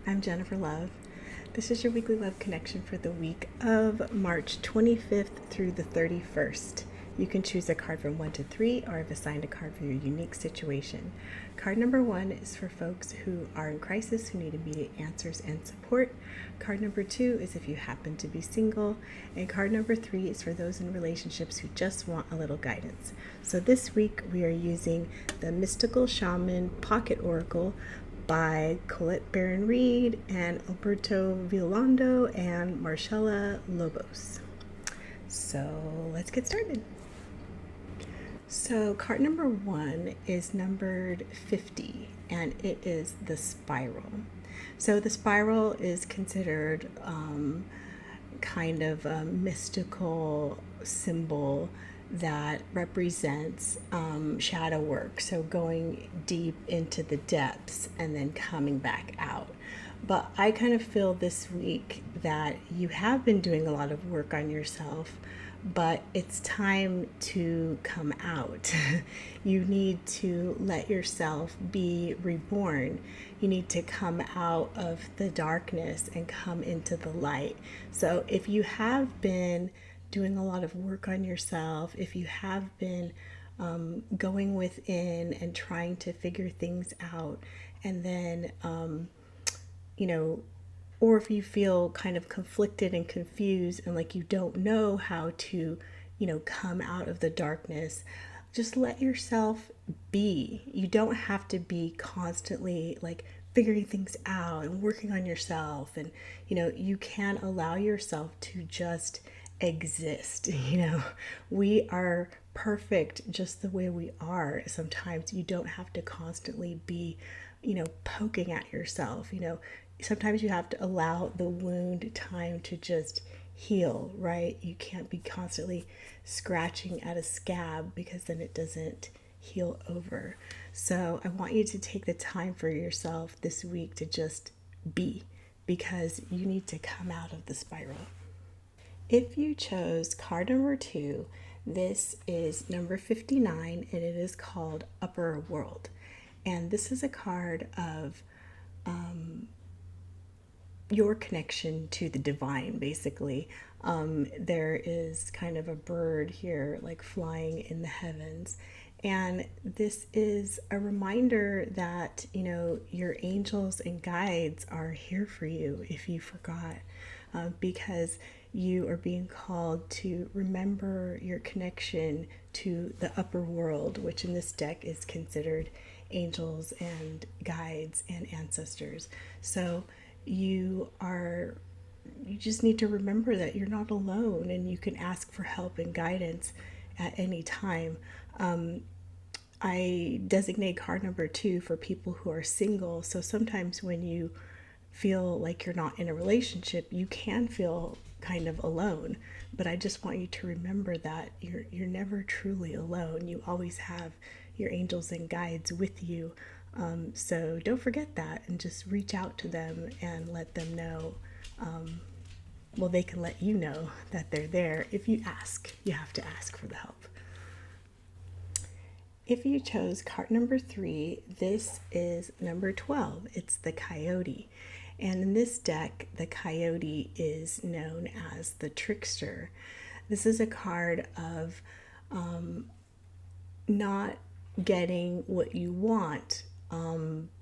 I'm Jennifer Love. This is your weekly love connection for the week of March 25th through the 31st. You can choose a card from 1 to 3 or have assigned a card for your unique situation. Card number 1 is for folks who are in crisis who need immediate answers and support. Card number 2 is if you happen to be single. And card number 3 is for those in relationships who just want a little guidance. So this week we are using the Mystical Shaman Pocket Oracle by Colette Baron Reed and Alberto Villoldo and Marcella Lobos. So let's get started. So card number 1 is numbered 50 and it is the spiral. So the spiral is considered kind of a mystical symbol that represents shadow work, so going deep into the depths and then coming back out. But I kind of feel this week that you have been doing a lot of work on yourself, but it's time to come out. You need to let yourself be reborn. You need to come out of the darkness and come into the light. So if you have been doing a lot of work on yourself, if you have been going within and trying to figure things out, and then, or if you feel kind of conflicted and confused and like you don't know how to, come out of the darkness, just let yourself be. You don't have to be constantly like figuring things out and working on yourself. And, you can allow yourself to just exist. We are perfect just the way we are. Sometimes you don't have to constantly be, poking at yourself. Sometimes you have to allow the wound time to just heal, right? You can't be constantly scratching at a scab because then it doesn't heal over. So I want you to take the time for yourself this week to just be, because you need to come out of the spiral. If you chose card number 2, this is number 59 and it is called Upper World. And this is a card of your connection to the divine, basically. There is kind of a bird here, like flying in the heavens. And this is a reminder that, your angels and guides are here for you if you forgot, because you are being called to remember your connection to the upper world, which in this deck is considered angels and guides and ancestors. So you just need to remember that you're not alone and you can ask for help and guidance at any time. I designate card number 2 for people who are single. So sometimes when you feel like you're not in a relationship, you can feel kind of alone. But I just want you to remember that you're never truly alone. You always have your angels and guides with you. So don't forget that and just reach out to them and let them know. Well, they can let you know that they're there. If you ask, you have to ask for the help. If you chose card number 3, this is number 12. It's the Coyote. And in this deck, the Coyote is known as the Trickster. This is a card of not getting what you want,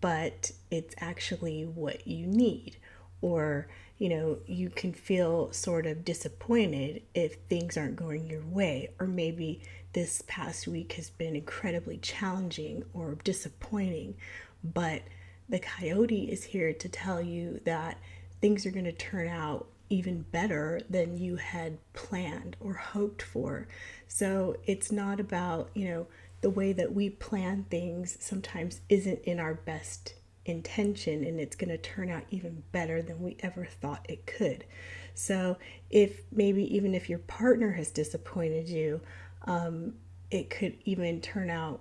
but it's actually what you need. Or, you can feel sort of disappointed if things aren't going your way. Or maybe this past week has been incredibly challenging or disappointing. But the Coyote is here to tell you that things are going to turn out even better than you had planned or hoped for. So it's not about, the way that we plan things sometimes isn't in our best intention, and it's going to turn out even better than we ever thought it could. So if maybe even if your partner has disappointed you, it could even turn out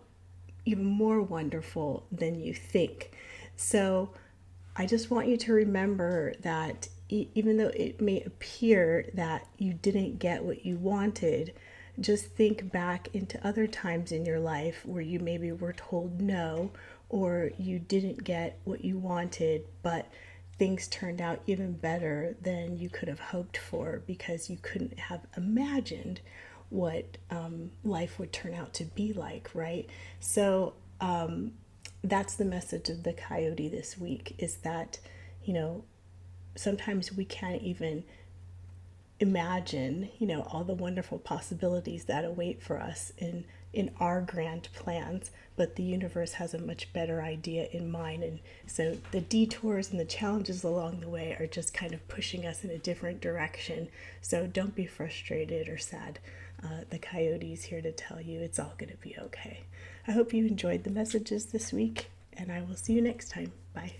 even more wonderful than you think. So I just want you to remember that even though it may appear that you didn't get what you wanted, just think back into other times in your life where you maybe were told no, or you didn't get what you wanted, but things turned out even better than you could have hoped for because you couldn't have imagined what life would turn out to be like, right? So that's the message of the coyote this week, is that, you know, sometimes we can't even imagine, you know, all the wonderful possibilities that await for us in our grand plans, but the universe has a much better idea in mind. And so the detours and the challenges along the way are just kind of pushing us in a different direction. So don't be frustrated or sad. The coyote's here to tell you it's all going to be okay. I hope you enjoyed the messages this week, and I will see you next time. Bye.